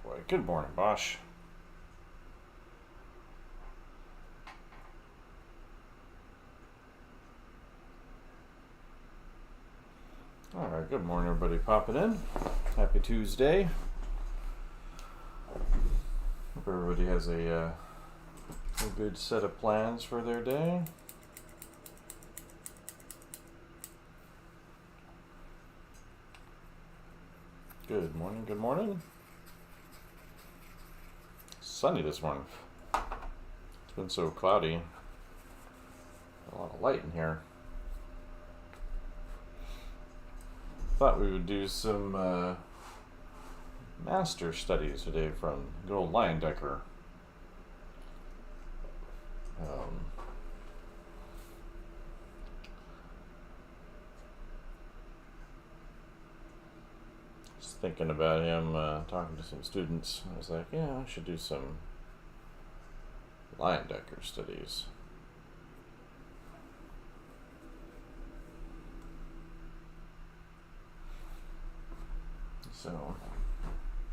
boy. Good morning, Bosch. Alright, good morning, everybody popping in. Happy Tuesday. Hope everybody has a good set of plans for their day. Good morning, good morning. Sunny this morning. It's been so cloudy. A lot of light in here. Thought we would do some master studies today from good old Leyendecker. Just thinking about him, talking to some students. I was like, yeah, I should do some Leyendecker studies. So,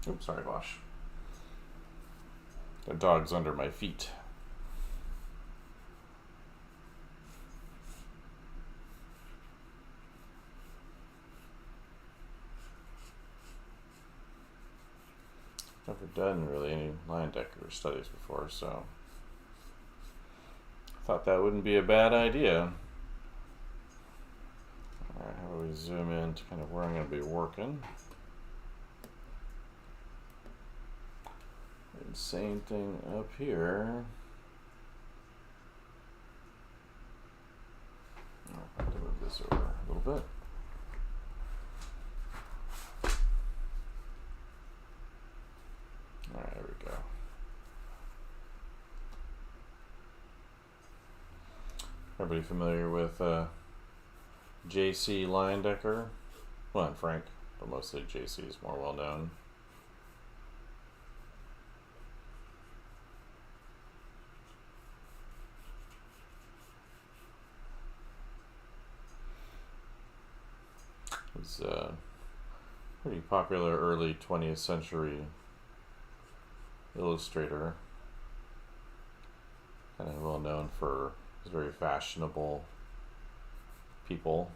oops, sorry, Bosch. The dog's under my feet. Never done really any Leyendecker studies before, so I thought that wouldn't be a bad idea. Alright, how do we zoom in to kind of where I'm going to be working? And same thing up here. I'll have to move this over a little bit. Alright, there we go. Everybody familiar with J.C. Leyendecker? Well, and Frank, but mostly J.C. is more well known. He's a pretty popular early 20th century illustrator. Kind of well known for his very fashionable people.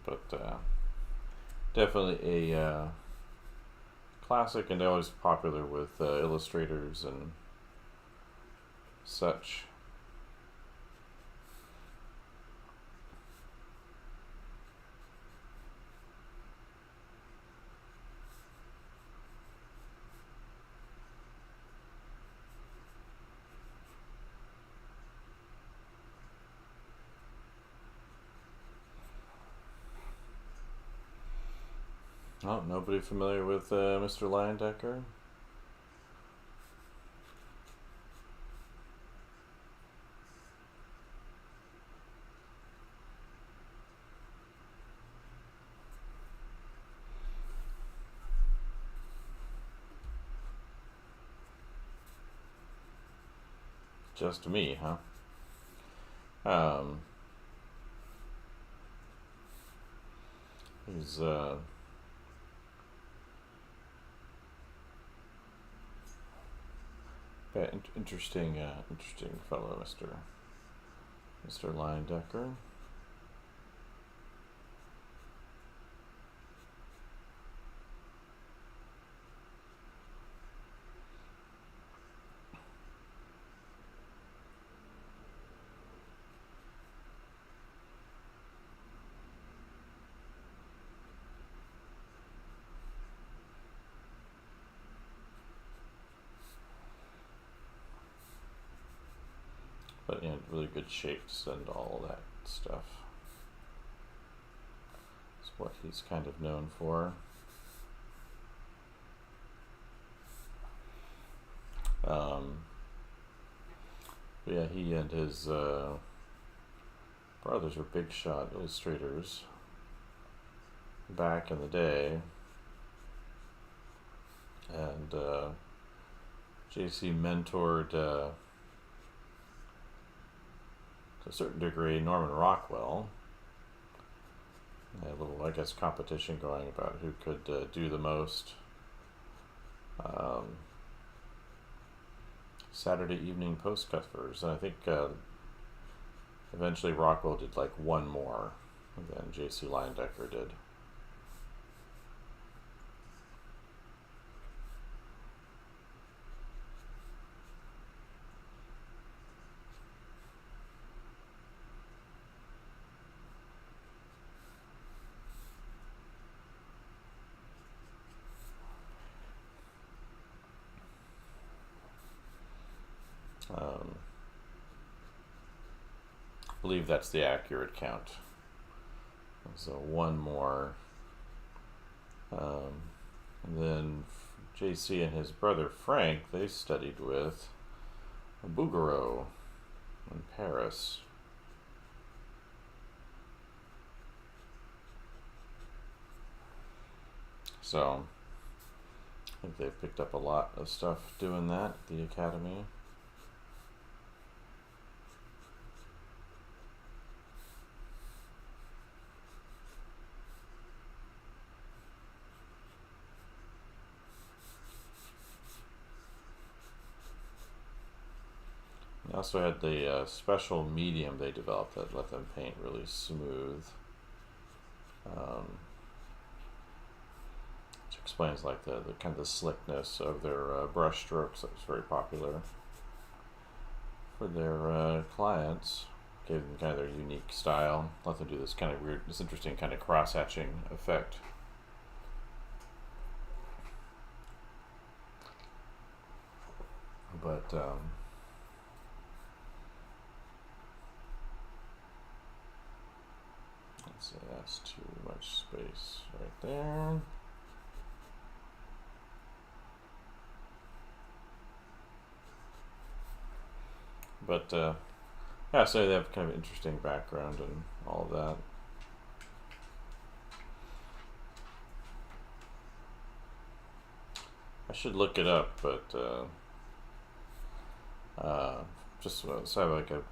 But definitely a classic, and always popular with illustrators and such. Oh, nobody familiar with Mr. Leyendecker? Just me, huh? He's interesting fellow, Mr. Leyendecker. But in really good shapes and all that stuff. That's what he's kind of known for. But yeah, he and his brothers were big shot illustrators back in the day. And JC mentored to a certain degree, Norman Rockwell. A little, I guess, competition going about who could do the most. Saturday evening post covers, and I think eventually Rockwell did like one more than J.C. Leyendecker did. I believe that's the accurate count. So one more. And then JC and his brother Frank, they studied with Bouguereau in Paris. So I think they've picked up a lot of stuff doing that at the academy. They also had the special medium they developed that let them paint really smooth. Which explains like the kind of the slickness of their brush strokes. That was very popular for their clients. Gave them kind of their unique style. Let them do this kind of weird, this interesting kind of cross-hatching effect. But let's say that's too much space right there. But yeah, so they have kind of interesting background and all of that. I should look it up, but just so I have like a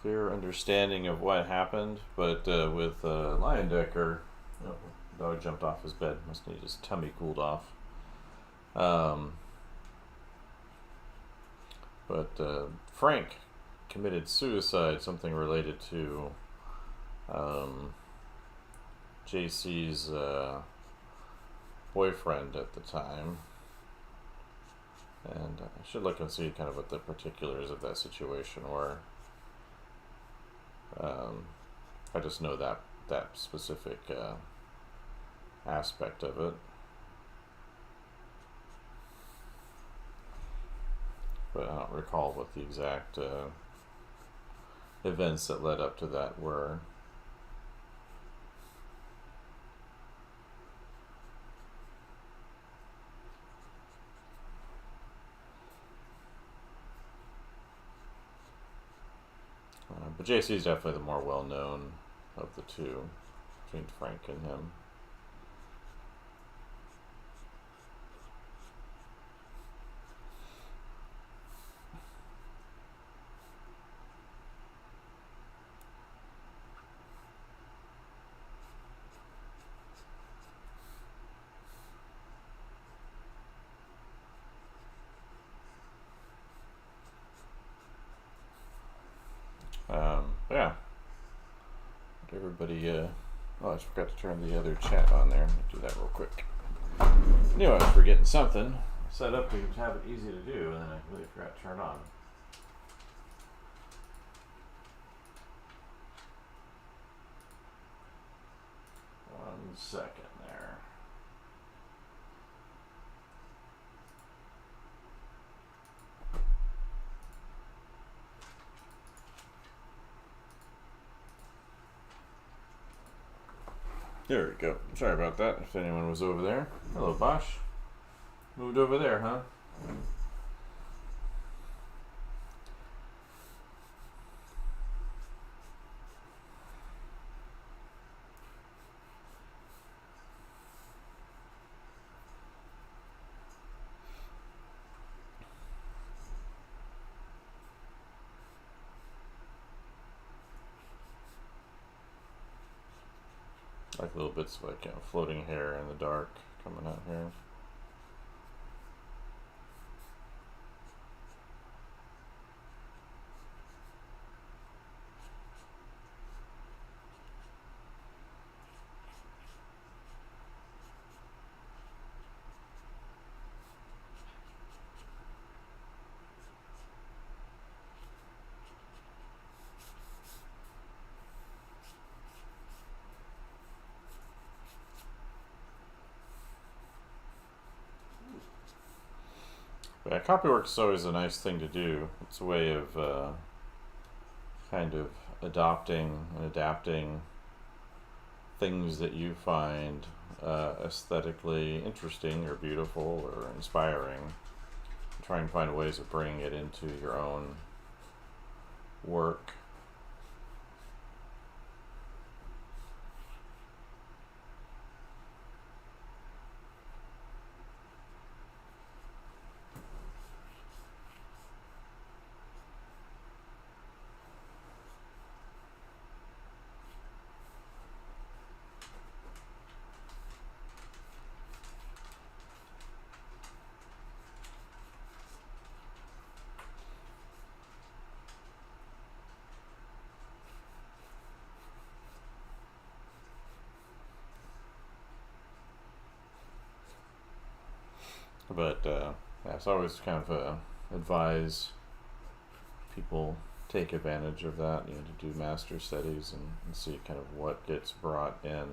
clear understanding of what happened. But with Leyendecker, oh, the dog jumped off his bed. Must need his tummy cooled off. But Frank committed suicide, something related to JC's boyfriend at the time. And I should look and see kind of what the particulars of that situation were. I just know that specific aspect of it. But I don't recall what the exact events that led up to that were. But JC is definitely the more well-known of the two, between Frank and him. Yeah. Everybody, oh, I just forgot to turn the other chat on there. Let me do that real quick. Knew I was forgetting something set up to have it easy to do, and then I really forgot to turn on. One second there. There we go. Sorry about that, if anyone was over there. Hello, Bosch. Moved over there, huh? Like little bits of like floating hair in the dark coming out here. Yeah, copywork is always a nice thing to do. It's a way of kind of adopting and adapting things that you find aesthetically interesting or beautiful or inspiring. Try and find ways of bringing it into your own work. But yeah, it's always kind of advise people take advantage of that, to do master studies and see kind of what gets brought in.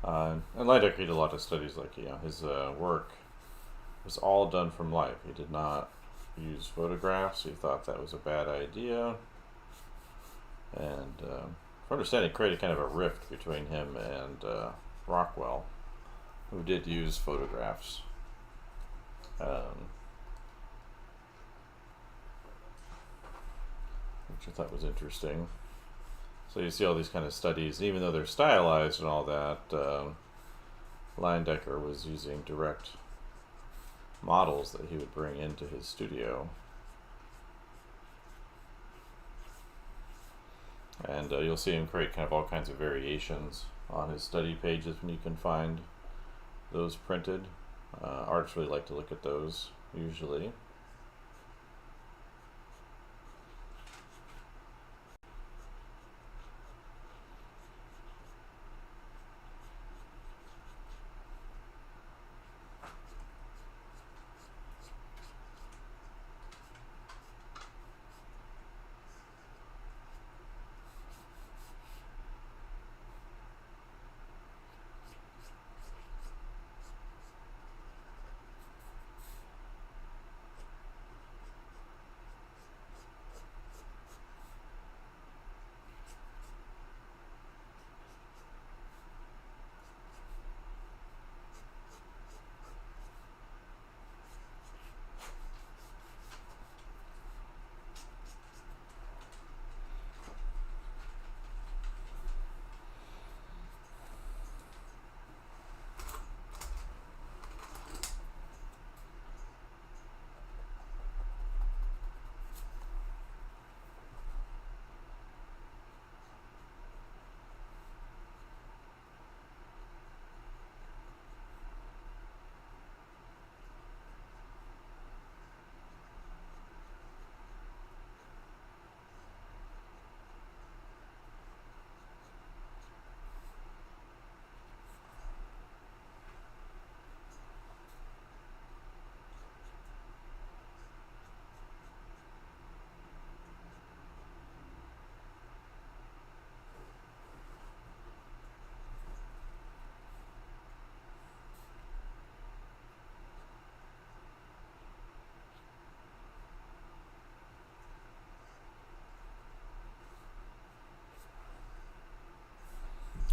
And Leidecker did a lot of studies, like his work was all done from life. He did not use photographs. He thought that was a bad idea, and for understanding, it created kind of a rift between him and Rockwell, who did use photographs. Which I thought was interesting. So you see all these kind of studies, even though they're stylized and all that, Leidecker was using direct models that he would bring into his studio. And you'll see him create kind of all kinds of variations on his study pages when you can find those printed. Artists really like to look at those, usually.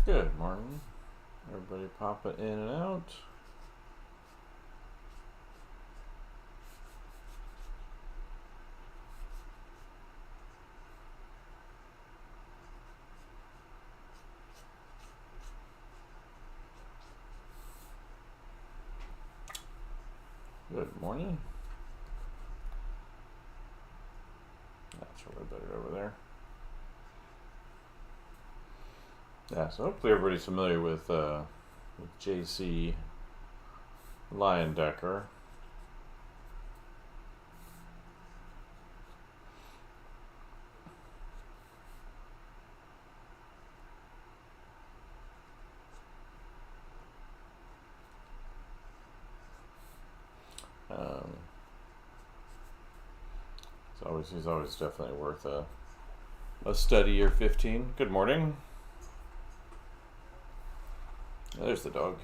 Good morning. Everybody popping in and out. Good morning. That's a little better over there. Yeah, so hopefully everybody's familiar with J.C. Leyendecker. He's always definitely worth a study or 15. Good morning. There's the dog.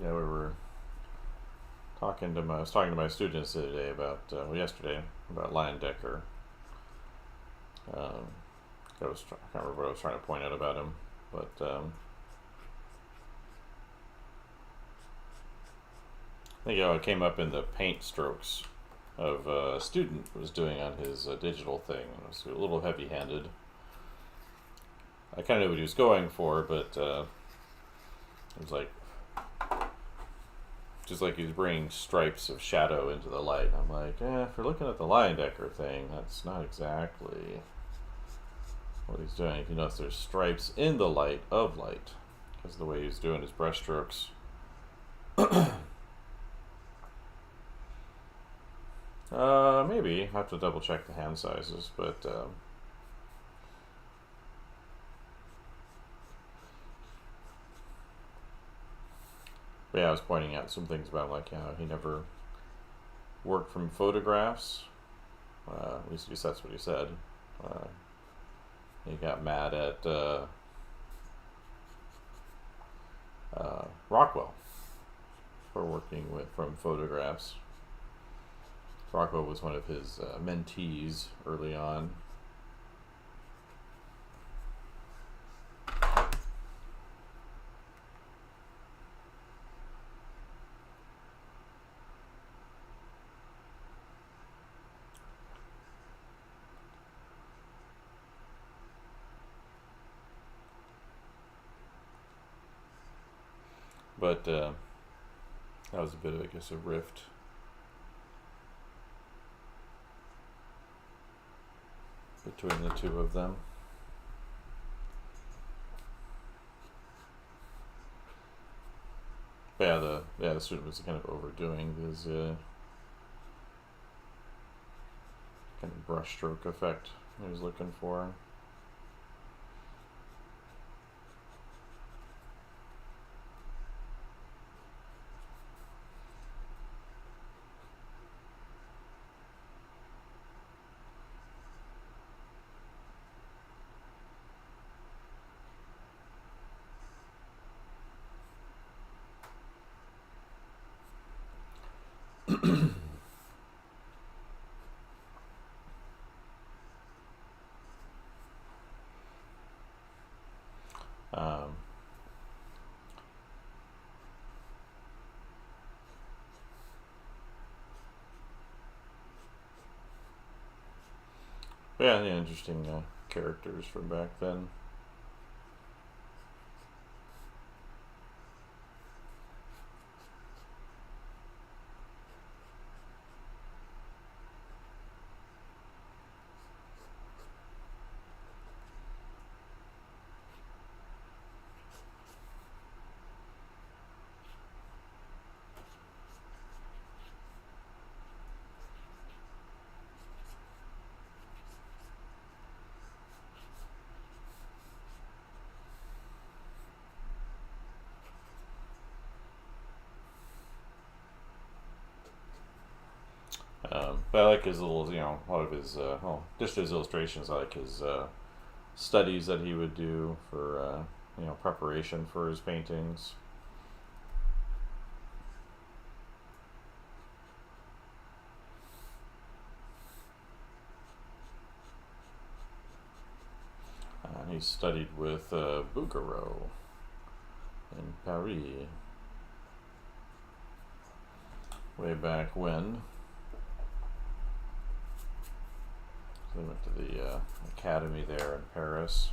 Yeah, I was talking to my students the other day yesterday about Leyendecker. I can't remember what I was trying to point out about him, but I think it came up in the paint strokes of a student was doing on his digital thing. It was a little heavy-handed. I kind of knew what he was going for, but it was like just like he was bringing stripes of shadow into the light. I'm like, if you're looking at the Leyendecker thing, that's not exactly what he's doing. If you notice, there's stripes in the light of light, because the way he's doing his brush strokes. Maybe I have to double check the hand sizes, but yeah, I was pointing out some things about like how he never worked from photographs. At least that's what he said. He got mad at Rockwell for working from photographs. Rockwell was one of his mentees early on. But that was a bit of, I guess, a rift between the two of them. But the student was kind of overdoing his kind of brushstroke effect he was looking for. Yeah, the interesting characters from back then. But I like his little, a lot of his, just his illustrations. I like his studies that he would do for, preparation for his paintings. He studied with Bouguereau in Paris way back when. So he went to the academy there in Paris.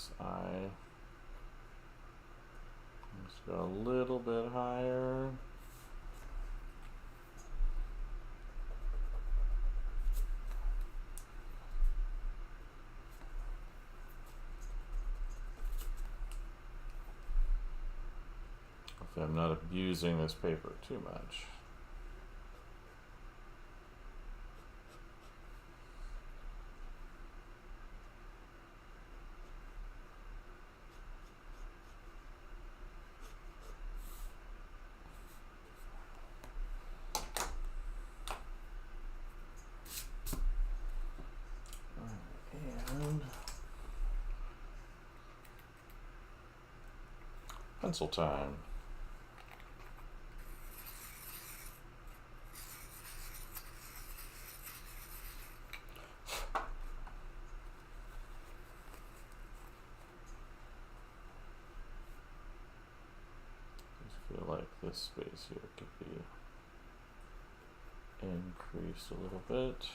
this eye. Let's go a little bit higher. Hopefully I'm not abusing this paper too much. And pencil time. I feel like this space here could be increased a little bit.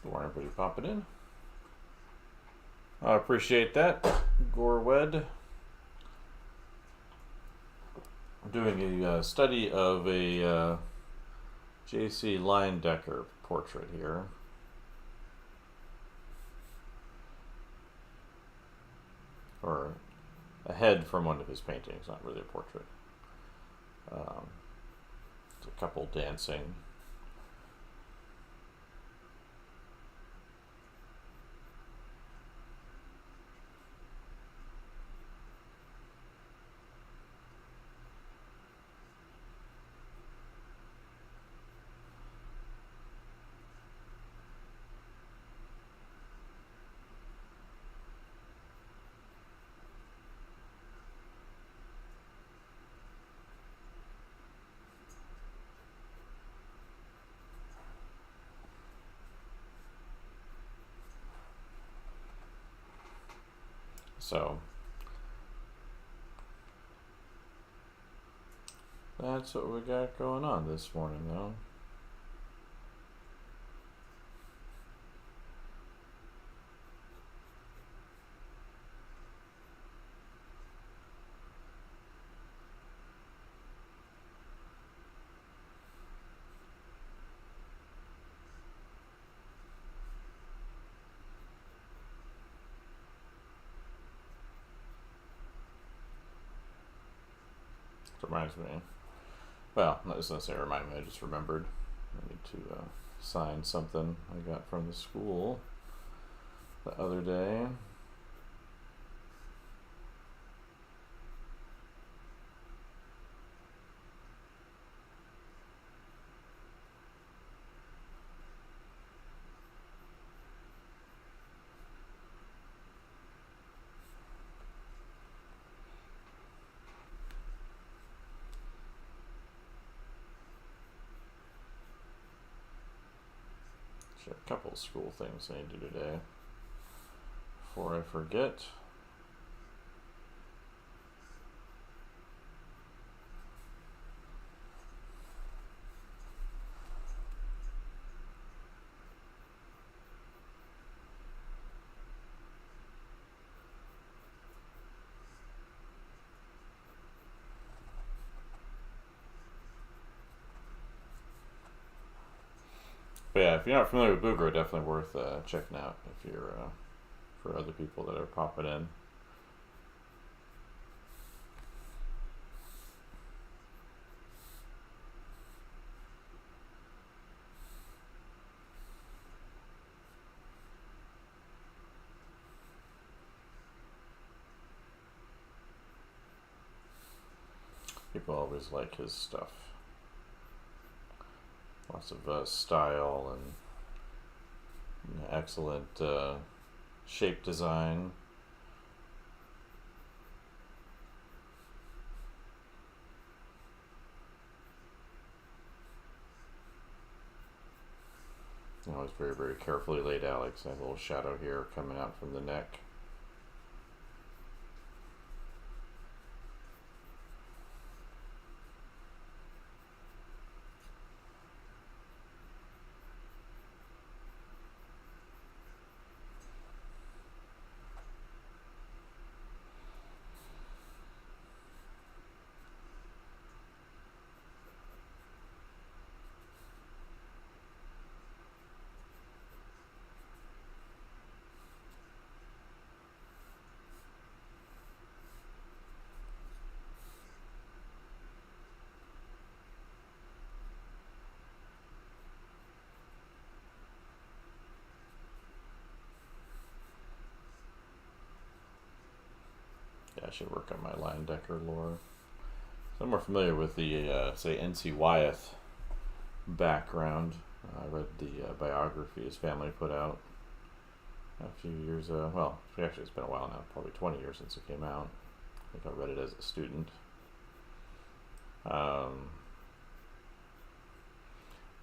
Good morning, everybody popping in. I appreciate that. Gorwed. I'm doing a study of a J.C. Leyendecker portrait here. Or a head from one of his paintings, not really a portrait. It's a couple dancing. So that's what we got going on this morning, though. It reminds me. Well, not necessarily remind me, I just remembered. I need to sign something I got from the school the other day. A couple of school things I need to do today before I forget. But yeah, if you're not familiar with Bugro, definitely worth checking out if you're for other people that are popping in. People always like his stuff. Lots of style and excellent shape design. Always very, very carefully laid out, like a little shadow here coming out from the neck. Yeah, I should work on my Leyendecker lore. So I'm more familiar with the, say, N.C. Wyeth background. I read the biography his family put out a few years, well, actually it's been a while now, probably 20 years since it came out. I think I read it as a student.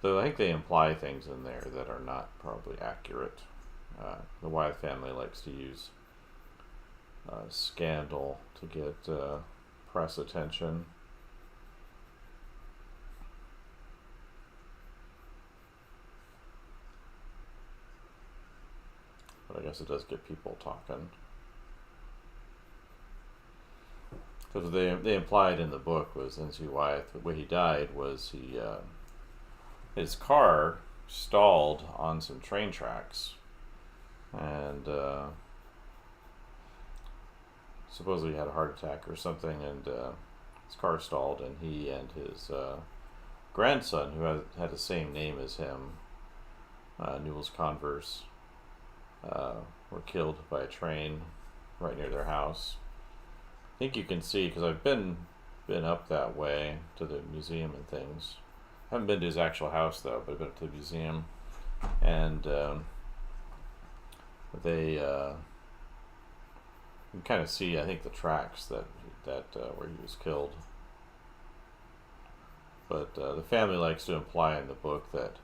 Though I think they imply things in there that are not probably accurate. The Wyeth family likes to use scandal to get press attention. But I guess it does get people talking. Because they implied in the book was N.C. Wyeth, the way he died was his car stalled on some train tracks, and supposedly he had a heart attack or something, and his car stalled, and he and his grandson, who had the same name as him, Newell's Converse, were killed by a train right near their house. I think you can see, because I've been up that way to the museum and things. I haven't been to his actual house though, but I've been to the museum, and you can kind of see, I think, the tracks that where he was killed. But the family likes to imply in the book that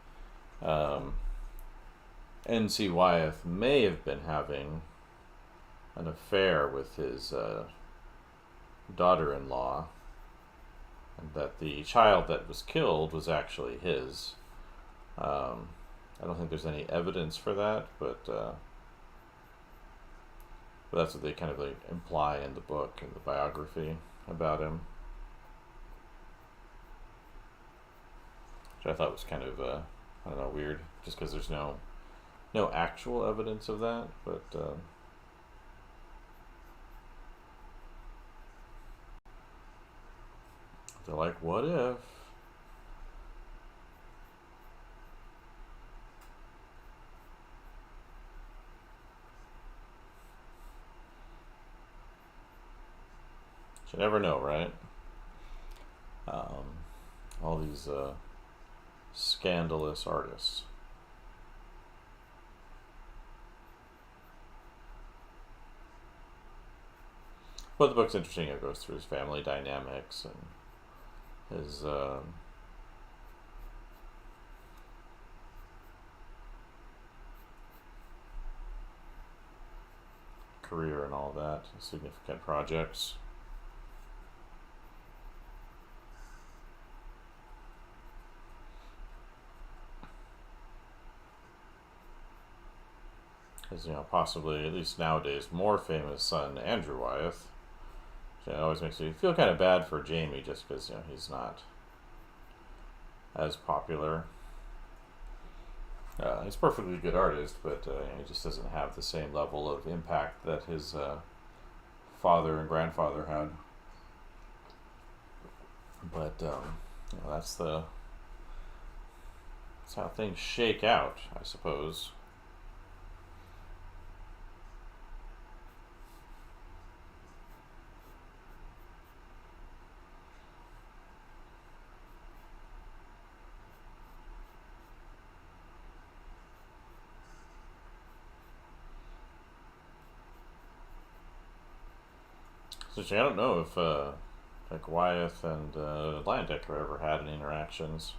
N.C. Wyeth may have been having an affair with his daughter-in-law, and that the child that was killed was actually his. I don't think there's any evidence for that, but that's what they kind of like imply in the book and the biography about him, which I thought was kind of I don't know, weird, just because there's no actual evidence of that, but they're like, what if? You never know, right? All these scandalous artists. But the book's interesting. It goes through his family dynamics and his career and all that, significant projects. His, possibly, at least nowadays, more famous son, Andrew Wyeth. It always makes me feel kind of bad for Jamie, just because he's not as popular. He's a perfectly good artist, but he just doesn't have the same level of impact that his father and grandfather had. But that's how things shake out, I suppose. I don't know if like Wyeth and Atlantic have ever had any interactions.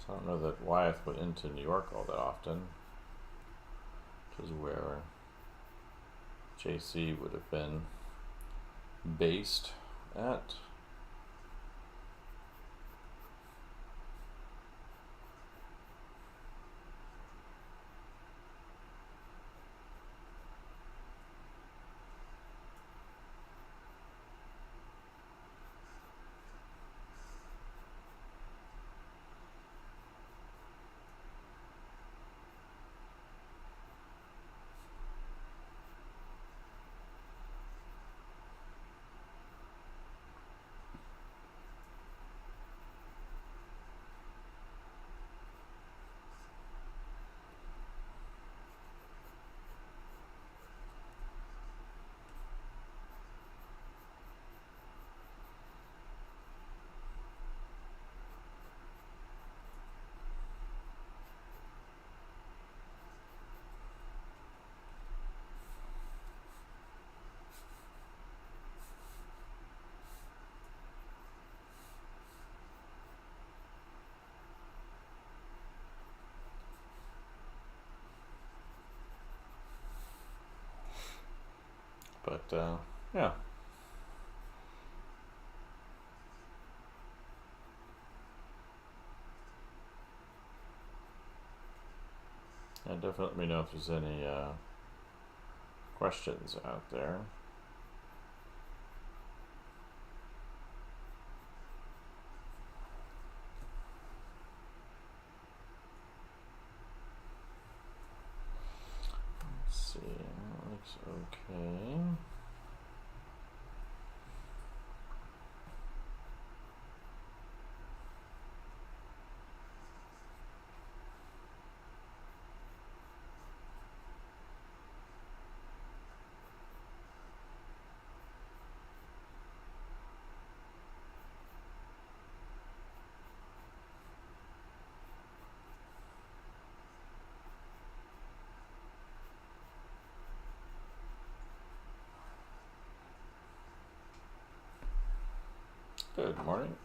So I don't know that Wyeth went into New York all that often, which is where JC would have been based at. But yeah. Yeah, definitely let me know if there's any questions out there. Let's see, looks okay. Good morning.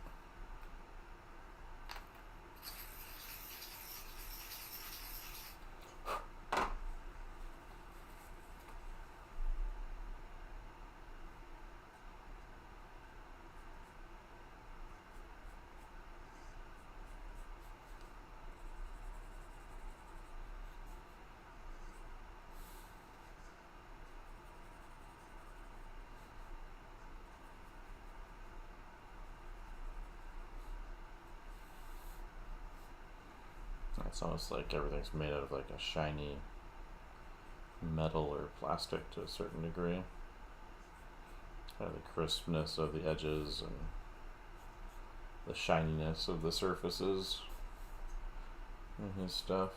It's almost like everything's made out of like a shiny metal or plastic to a certain degree. Kind of the crispness of the edges and the shininess of the surfaces in his stuff.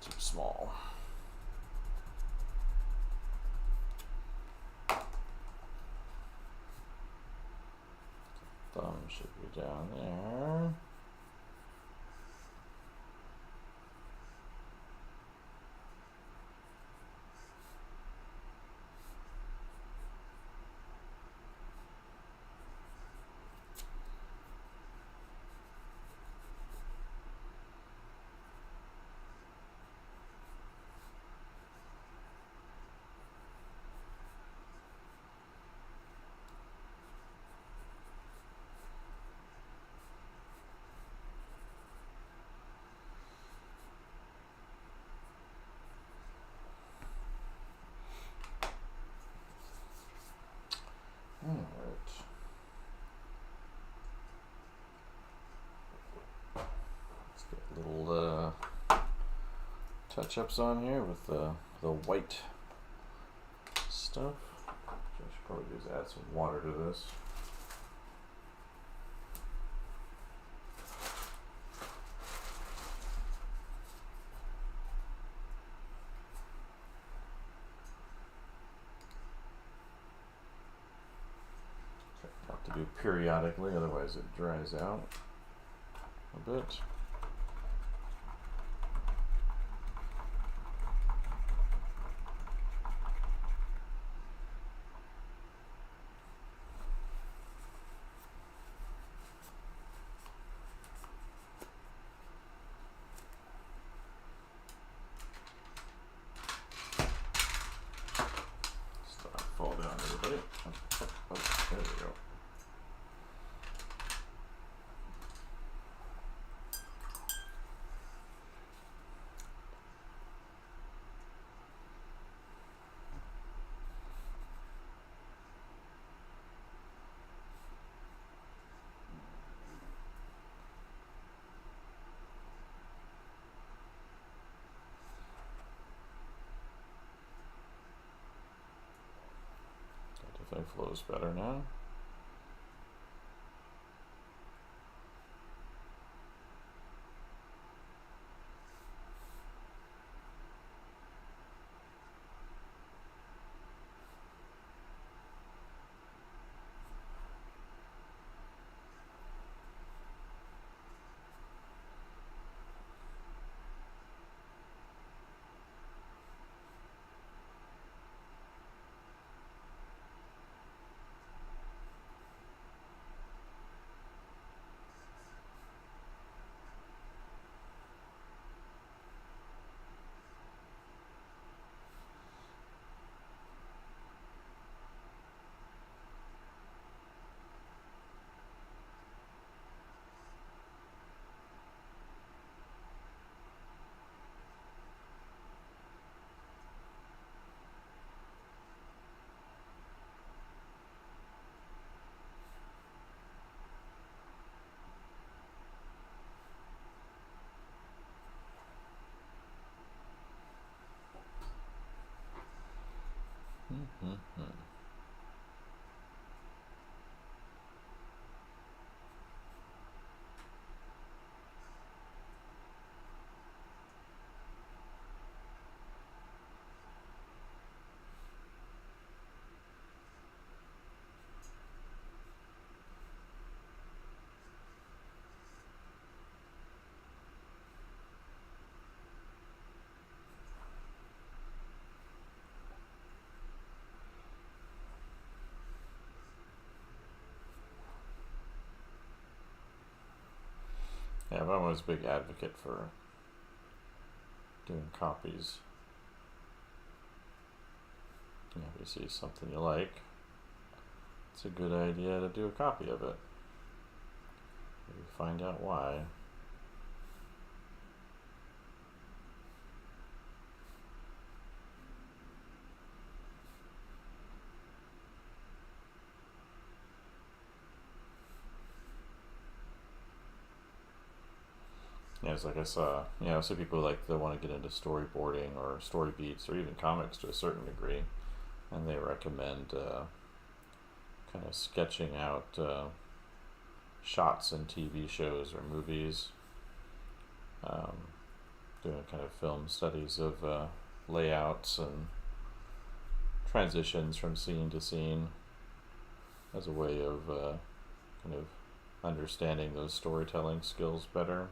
Too small. Thumb should be down there. Alright. Let's get little touch-ups on here with the white stuff. I should probably just add some water to this. Have to do periodically, otherwise it dries out a bit. Fall down, everybody. Oh, there we go. Definitely flows better now. Yeah, I'm always a big advocate for doing copies. If you see something you like, it's a good idea to do a copy of it. Maybe find out why. Yeah, it's like I saw, some people like they want to get into storyboarding or story beats or even comics to a certain degree, and they recommend kind of sketching out shots in TV shows or movies, doing kind of film studies of layouts and transitions from scene to scene as a way of kind of understanding those storytelling skills better.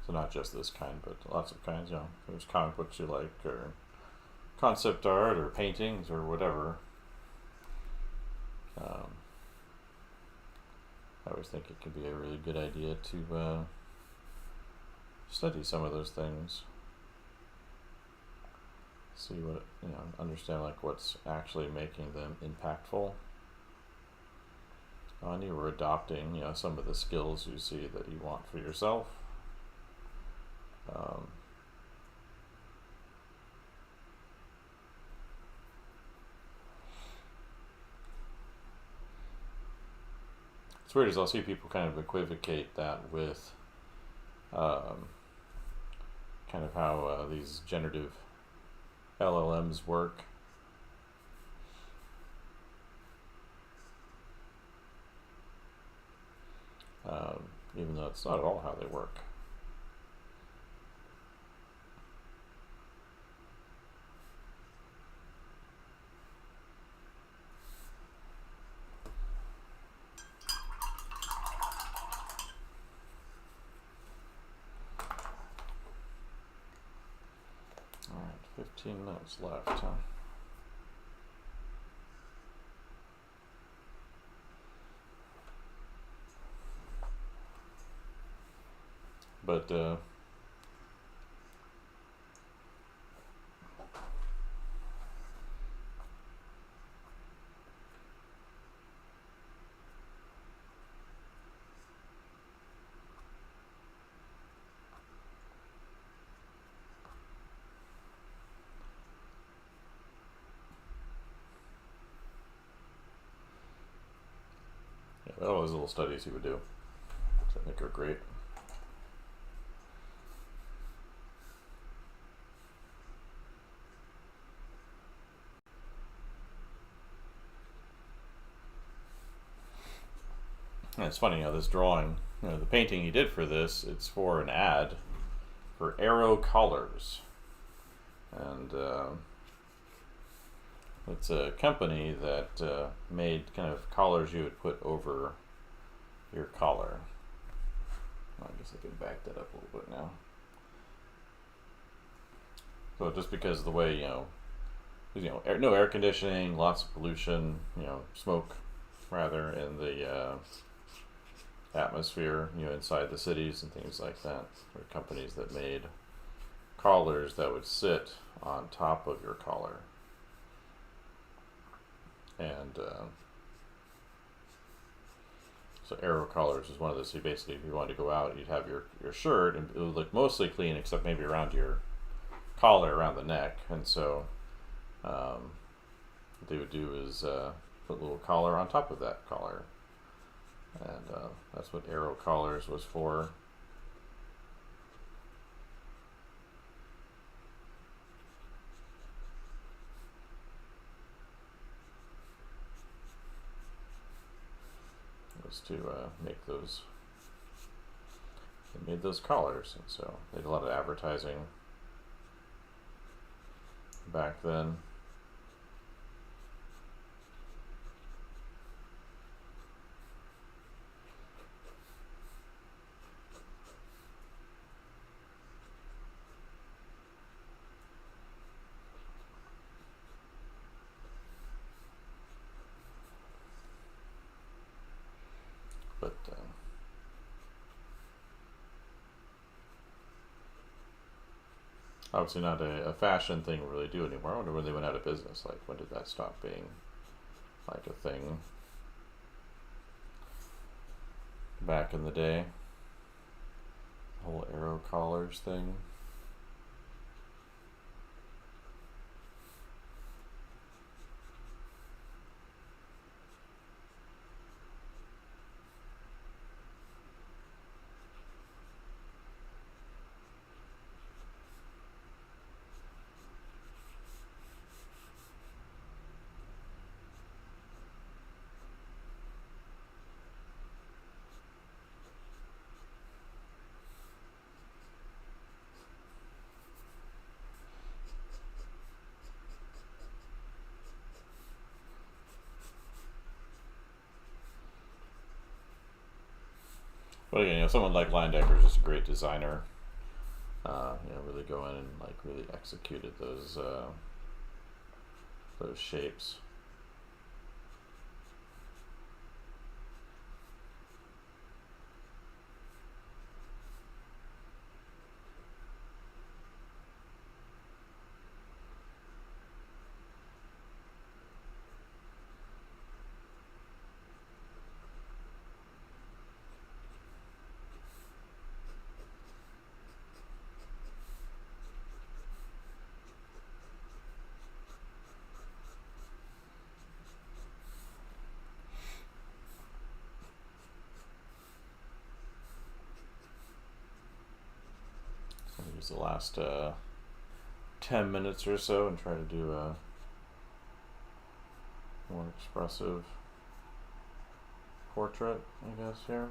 So not just this kind, but lots of kinds. If there's comic books you like, or concept art, or paintings, or whatever. I always think it could be a really good idea to study some of those things. See what, understand like what's actually making them impactful. And you were adopting, some of the skills you see that you want for yourself. It's weird as I'll see people kind of equivocate that with kind of how these generative LLMs work. Even though it's not at all how they work. Alright, 15 minutes left, huh? But all those little studies he would do, which I think are great. And it's funny how this drawing, the painting he did for this, it's for an ad for Arrow Collars. And it's a company that made kind of collars you would put over your collar. I guess I can back that up a little bit now. So just because of the way, no air conditioning, lots of pollution, smoke rather in the atmosphere, inside the cities and things like that. There were companies that made collars that would sit on top of your collar. And so Arrow Collars is one of those. So basically, if you wanted to go out, you'd have your shirt, and it would look mostly clean, except maybe around your collar, around the neck. And so what they would do is put a little collar on top of that collar. And that's what Arrow Collars was for. Was to make those. They made those collars, and so they did a lot of advertising back then. But obviously not a fashion thing we really do anymore. I wonder when they went out of business. Like, when did that stop being like a thing? Back in the day, the whole Arrow Collars thing. But again, someone like Landecker is just a great designer. Really go in and like really executed those shapes. So I'll use the last 10 minutes or so and try to do a more expressive portrait, I guess, here.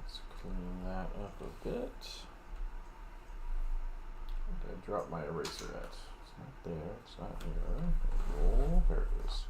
Let's clean that up a bit. Did I drop my eraser at? It's not there, it's not here. Oh, there it is.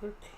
quick.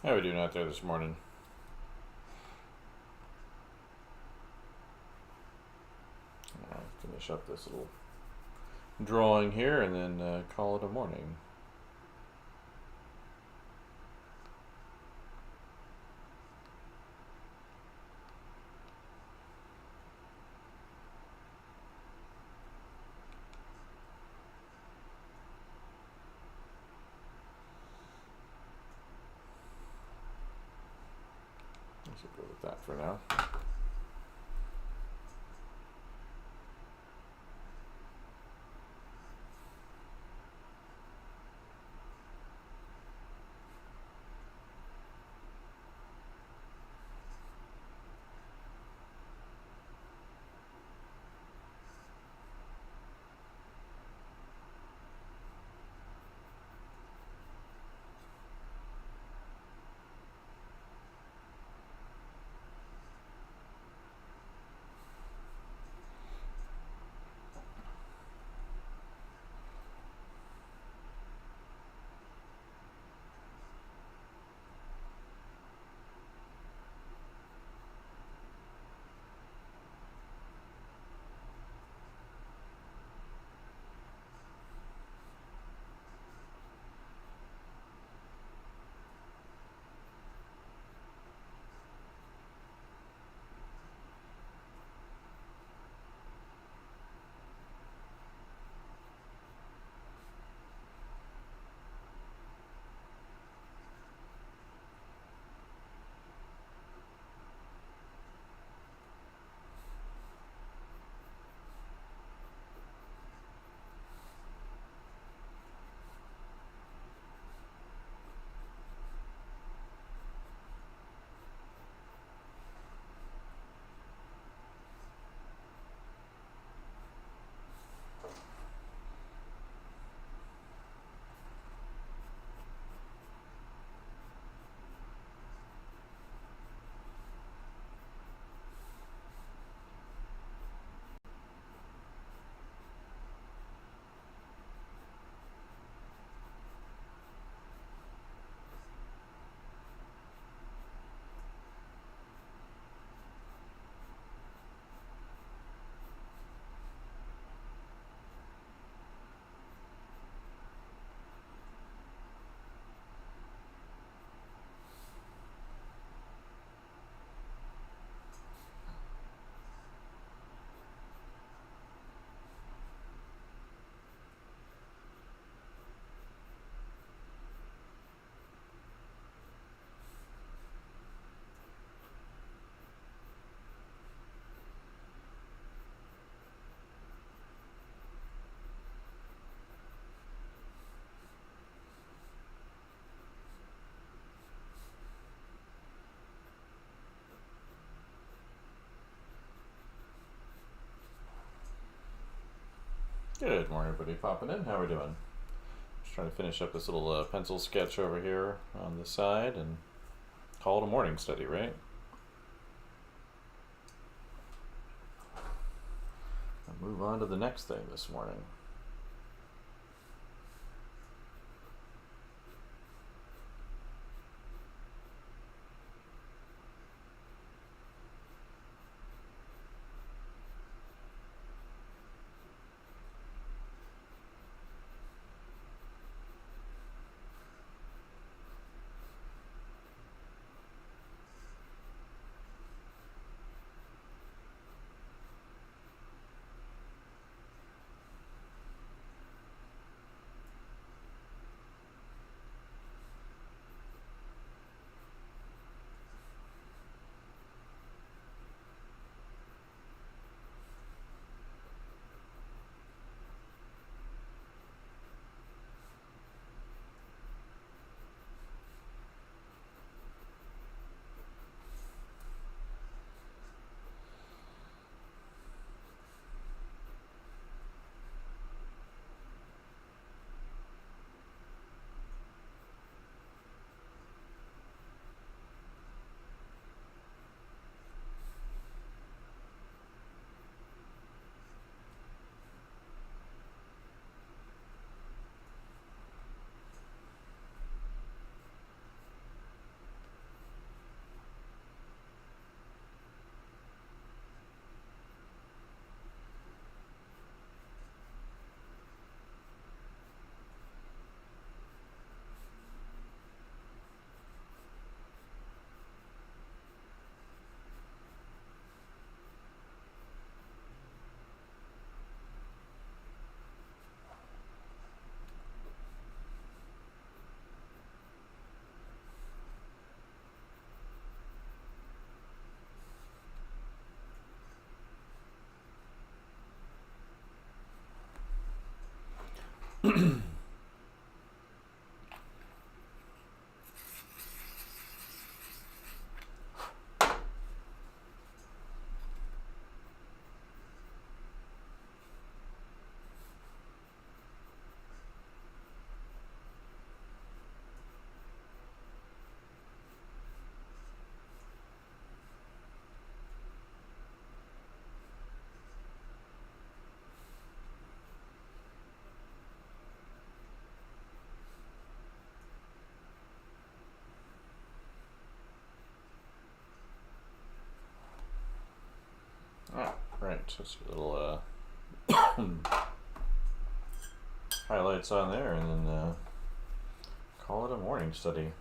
How are we doing out there this morning? I'll finish up this little drawing here and then call it a morning. Let's go with that for now. Good morning, everybody popping in. How are we doing? Just trying to finish up this little pencil sketch over here on the side and call it a morning study, right? And move on to the next thing this morning. Right, just a little highlights on there, and then call it a morning study.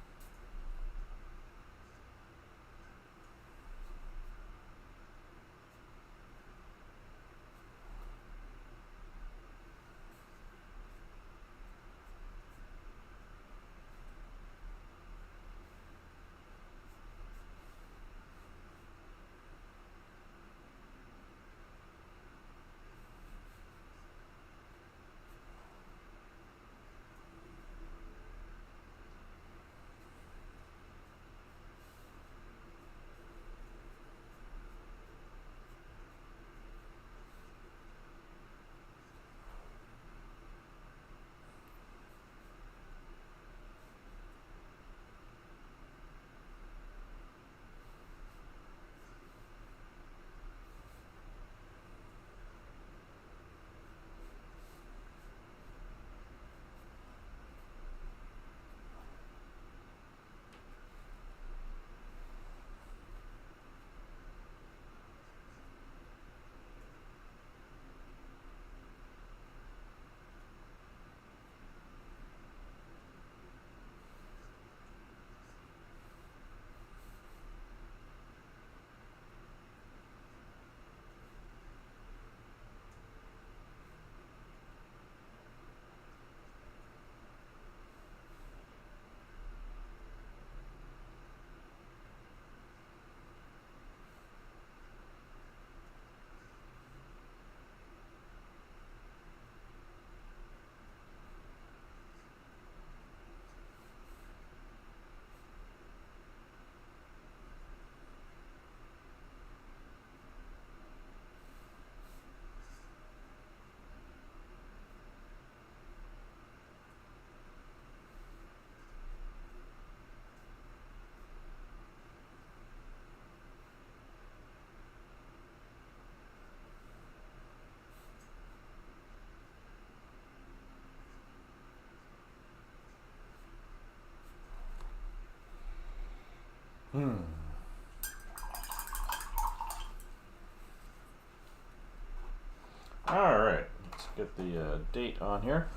Alright, let's get the date on here.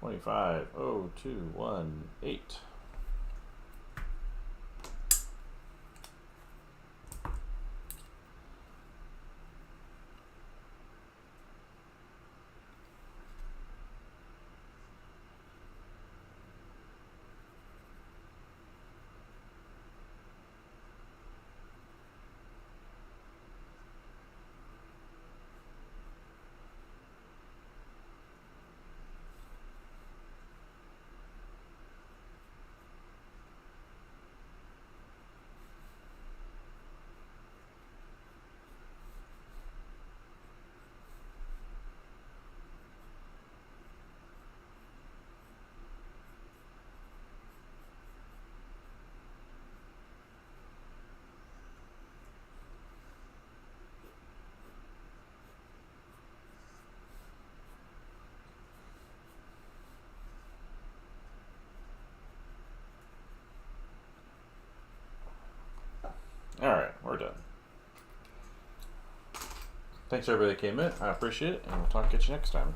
25/02/18. Alright, we're done. Thanks everybody that came in. I appreciate it, and we'll get you next time.